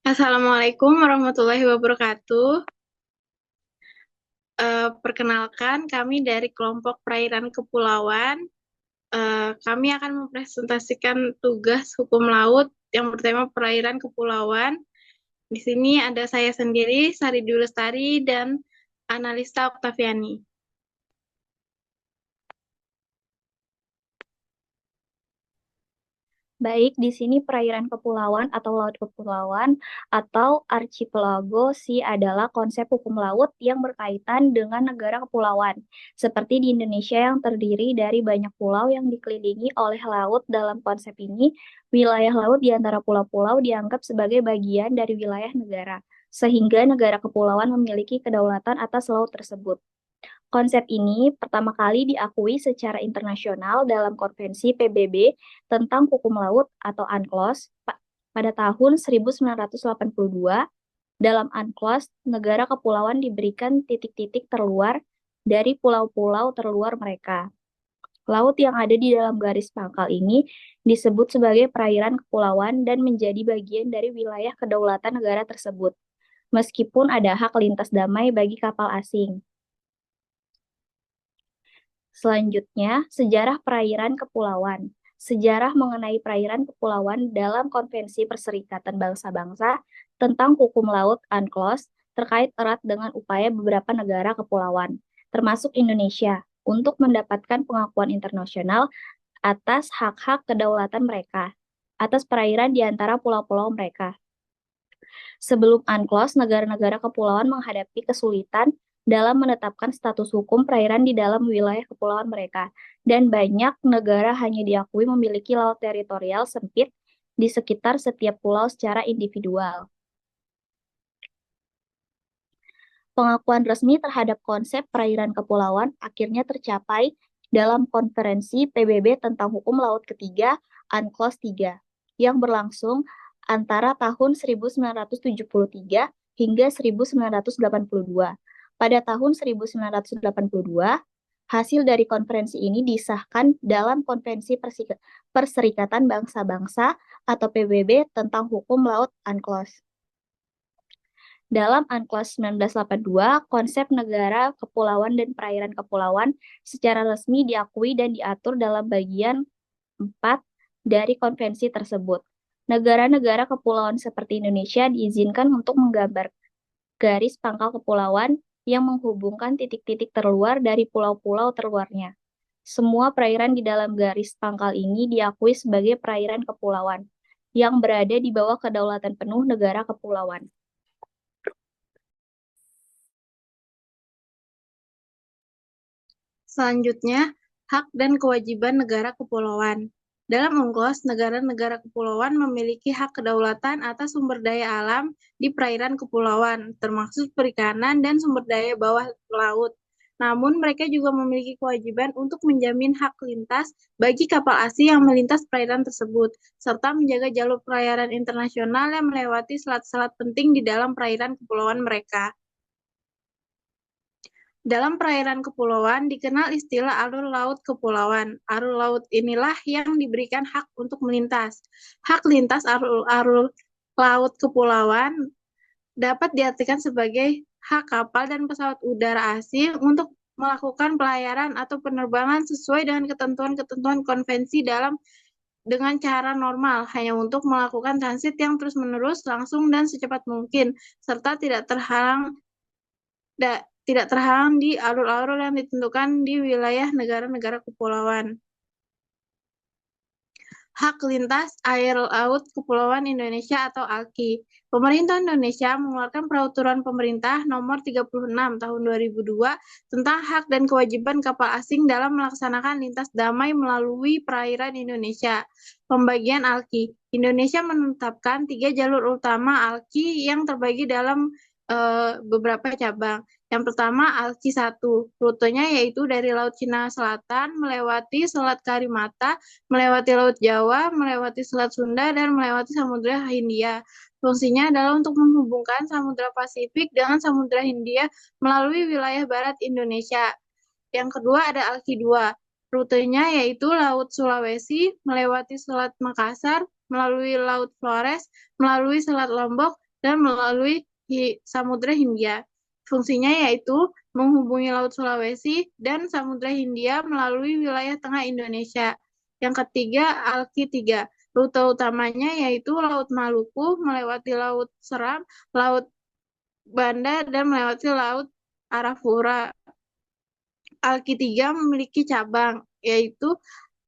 Assalamualaikum warahmatullahi wabarakatuh. Perkenalkan, kami dari kelompok perairan kepulauan. Kami akan mempresentasikan tugas hukum laut yang bertema perairan kepulauan. Di sini ada saya sendiri, Sari Dwi Lestari, dan Analista Oktaviani. Baik, di sini perairan kepulauan atau laut kepulauan atau archipelago sea adalah konsep hukum laut yang berkaitan dengan negara kepulauan. Seperti di Indonesia yang terdiri dari banyak pulau yang dikelilingi oleh laut. Dalam konsep ini, wilayah laut di antara pulau-pulau dianggap sebagai bagian dari wilayah negara, sehingga negara kepulauan memiliki kedaulatan atas laut tersebut. Konsep ini pertama kali diakui secara internasional dalam Konvensi PBB tentang Hukum Laut atau UNCLOS pada tahun 1982. Dalam UNCLOS, negara kepulauan diberikan titik-titik terluar dari pulau-pulau terluar mereka. Laut yang ada di dalam garis pangkal ini disebut sebagai perairan kepulauan dan menjadi bagian dari wilayah kedaulatan negara tersebut, meskipun ada hak lintas damai bagi kapal asing. Selanjutnya, sejarah perairan kepulauan. Sejarah mengenai perairan kepulauan dalam Konvensi Perserikatan Bangsa-Bangsa tentang Hukum Laut UNCLOS terkait erat dengan upaya beberapa negara kepulauan, termasuk Indonesia, untuk mendapatkan pengakuan internasional atas hak-hak kedaulatan mereka, atas perairan di antara pulau-pulau mereka. Sebelum UNCLOS, negara-negara kepulauan menghadapi kesulitan dalam menetapkan status hukum perairan di dalam wilayah kepulauan mereka, dan banyak negara hanya diakui memiliki laut teritorial sempit di sekitar setiap pulau secara individual. Pengakuan resmi terhadap konsep perairan kepulauan akhirnya tercapai dalam Konferensi PBB tentang Hukum Laut Ketiga, UNCLOS 3, yang berlangsung antara tahun 1973 hingga 1982. Pada tahun 1982, hasil dari konferensi ini disahkan dalam Konvensi Perserikatan Bangsa-Bangsa atau PBB tentang Hukum Laut UNCLOS. Dalam UNCLOS 1982, konsep negara kepulauan dan perairan kepulauan secara resmi diakui dan diatur dalam bagian 4 dari konvensi tersebut. Negara-negara kepulauan seperti Indonesia diizinkan untuk menggambar garis pangkal kepulauan yang menghubungkan titik-titik terluar dari pulau-pulau terluarnya. Semua perairan di dalam garis pangkal ini diakui sebagai perairan kepulauan yang berada di bawah kedaulatan penuh negara kepulauan. Selanjutnya, hak dan kewajiban negara kepulauan. Dalam UNCLOS, negara-negara kepulauan memiliki hak kedaulatan atas sumber daya alam di perairan kepulauan, termasuk perikanan dan sumber daya bawah laut. Namun, mereka juga memiliki kewajiban untuk menjamin hak lintas bagi kapal asing yang melintas perairan tersebut, serta menjaga jalur pelayaran internasional yang melewati selat-selat penting di dalam perairan kepulauan mereka. Dalam perairan kepulauan dikenal istilah alur laut kepulauan. Alur laut inilah yang diberikan hak untuk melintas. Hak lintas alur laut kepulauan dapat diartikan sebagai hak kapal dan pesawat udara asing untuk melakukan pelayaran atau penerbangan sesuai dengan ketentuan-ketentuan konvensi dengan cara normal, hanya untuk melakukan transit yang terus-menerus, langsung, dan secepat mungkin, serta tidak terhalang di alur-alur yang ditentukan di wilayah negara-negara kepulauan. Hak Lintas Air Laut Kepulauan Indonesia atau ALKI. Pemerintah Indonesia mengeluarkan Peraturan Pemerintah Nomor 36 Tahun 2002 tentang hak dan kewajiban kapal asing dalam melaksanakan lintas damai melalui perairan Indonesia. Pembagian ALKI. Indonesia menetapkan 3 jalur utama ALKI yang terbagi dalam beberapa cabang. Yang pertama, ALKI 1. Rutenya yaitu dari Laut Cina Selatan, melewati Selat Karimata, melewati Laut Jawa, melewati Selat Sunda, dan melewati Samudra Hindia. Fungsinya adalah untuk menghubungkan Samudra Pasifik dengan Samudra Hindia melalui wilayah barat Indonesia. Yang kedua ada ALKI 2. Rutenya yaitu Laut Sulawesi, melewati Selat Makassar, melalui Laut Flores, melalui Selat Lombok, dan melalui Samudra Hindia. Fungsinya yaitu menghubungi Laut Sulawesi dan Samudra Hindia melalui wilayah tengah Indonesia. Yang ketiga, ALKI 3. Rute utamanya yaitu Laut Maluku, melewati Laut Seram, Laut Banda, dan melewati Laut Arafura. ALKI 3 memiliki cabang, yaitu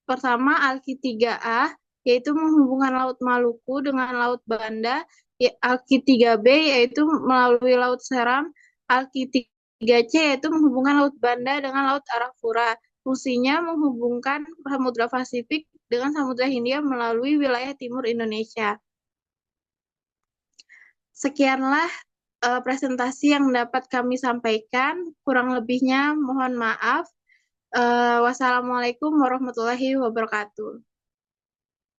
pertama ALKI 3A, yaitu menghubungkan Laut Maluku dengan Laut Banda, ALKI 3B, yaitu melalui Laut Seram, ALKI 3C, yaitu menghubungkan Laut Banda dengan Laut Arafura. Fungsinya menghubungkan Samudra Pasifik dengan Samudra Hindia melalui wilayah timur Indonesia. Sekianlah presentasi yang dapat kami sampaikan. Kurang lebihnya mohon maaf. Wassalamualaikum warahmatullahi wabarakatuh.